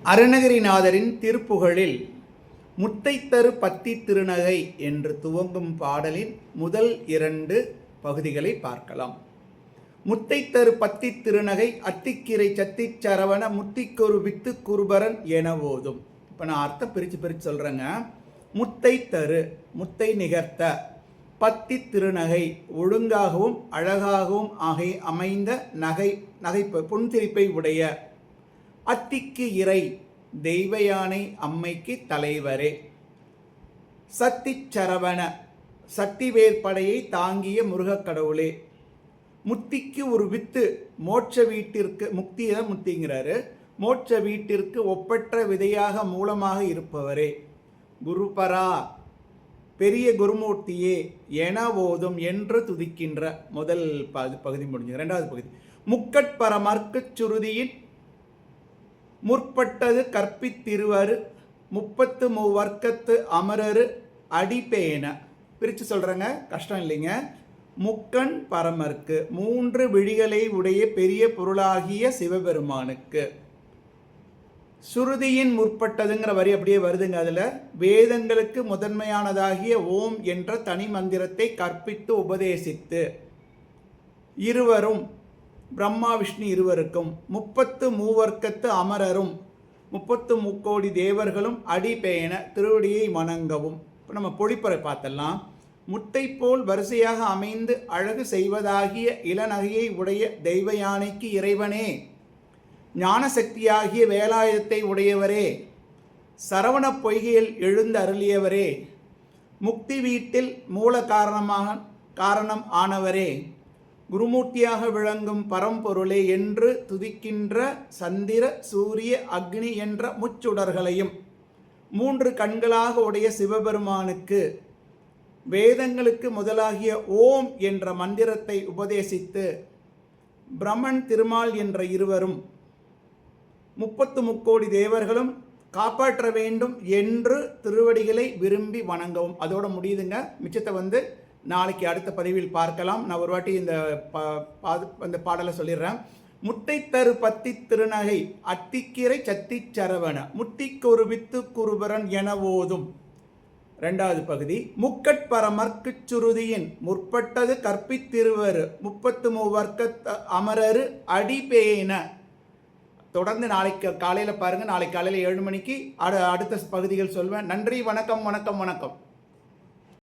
அருணகிரிநாதரின் திருப்புகழில் முத்தைத்தரு பத்தி திருநகை என்று துவங்கும் பாடலின் முதல் 2 பகுதிகளை பார்க்கலாம். முத்தைத்தரு பத்தி திருநகை அத்திக்கிரை சத்திச் சரவண முத்திக்கொரு வித்து குருபரன் என ஓதும். இப்போ நான் அர்த்தம் பிரித்து சொல்கிறேங்க. முத்தைத்தரு, முத்தை நிகர்த்த, பத்தி திருநகை, ஒழுங்காகவும் அழகாகவும் அமைந்த நகை புன்சிரிப்பை உடைய, அத்திக்கு இறை, தெய்வ யானை அம்மைக்கு தலைவரே, சத்திச் சரவண, சக்தி வேற்படையை தாங்கிய முருகக் கடவுளே, முத்திக்கு ஒரு வித்து, மோட்ச வீட்டிற்கு, முத்திங்கிறாரு, மோட்ச வீட்டிற்கு ஒப்பற்ற விதையாக மூலமாக இருப்பவரே, குருபரா, பெரிய குருமூர்த்தியே என ஓதும் என்று துதிக்கின்ற முதல் பகுதி முடிஞ்சு. 2வது பகுதி, முக்கட்பரமர்க்குச் சுருதியின் முற்பட்டது கற்பித்திருவரு 33 வர்க்கத்து அமரரு அடிப்பேன. பிரித்து சொல்கிறேங்க, கஷ்டம் இல்லைங்க. முக்கண் பரமர்க்கு, 3 விழிகளை உடைய பெரிய பொருளாகிய சிவபெருமானுக்கு, சுருதியின் முற்பட்டதுங்கிற வரி அப்படியே வருதுங்க. அதில் வேதங்களுக்கு முதன்மையானதாகிய ஓம் என்ற தனி மந்திரத்தை கற்பித்து உபதேசித்து, இருவரும் பிரம்மா விஷ்ணு இருவருக்கும் 33 வர்க்கத்து அமரரும் 33 கோடி தேவர்களும் அடிபேன திருவடியை வணங்கவும். இப்போ நம்ம பொழிப்பறை பார்த்தலாம். முத்தை போல் வரிசையாக அமைந்து அழகு செய்வதாகிய இளநகையை உடைய தெய்வ யானைக்கு இறைவனே, ஞான சக்தியாகிய வேலாயுதத்தை உடையவரே, சரவண பொய்கையில் எழுந்து அருளியவரே, முக்தி வீட்டில் மூல காரணம் ஆனவரே, குருமூர்த்தியாக விளங்கும் பரம்பொருளே என்று துதிக்கின்ற சந்திர சூரிய அக்னி என்ற முச்சுடர்களையும் 3 கண்களாக உடைய சிவபெருமானுக்கு வேதங்களுக்கு முதலாகிய ஓம் என்ற மந்திரத்தை உபதேசித்து, பிரம்மன் திருமால் என்ற இருவரும் 33 கோடி தேவர்களும் காப்பாற்ற வேண்டும் என்று திருவடிகளை விரும்பி வணங்கவும். அதோட முடியுதுங்க. மிச்சத்தை நாளைக்கு அடுத்த பதிவில் பார்க்கலாம். நான் ஒரு வாட்டி இந்த பாடலை சொல்லிடுறேன். முத்தைத்தரு பத்தி திருநகை அத்திக்கிரை சத்திச் சரவண முத்திக்கொரு வித்து குருபரன் என ஓதும். 2வது பகுதி, முக்கட்பரமர்க்குச் சுருதியின் முற்பட்டது கற்பித்திருவரு 33 வர்க்க அமரரு அடிபேன. தொடர்ந்து நாளைக்கு காலையில் பாருங்கள். நாளைக்கு காலையில் 7 மணிக்கு அடுத்த பகுதிகள் சொல்வேன். நன்றி, வணக்கம்.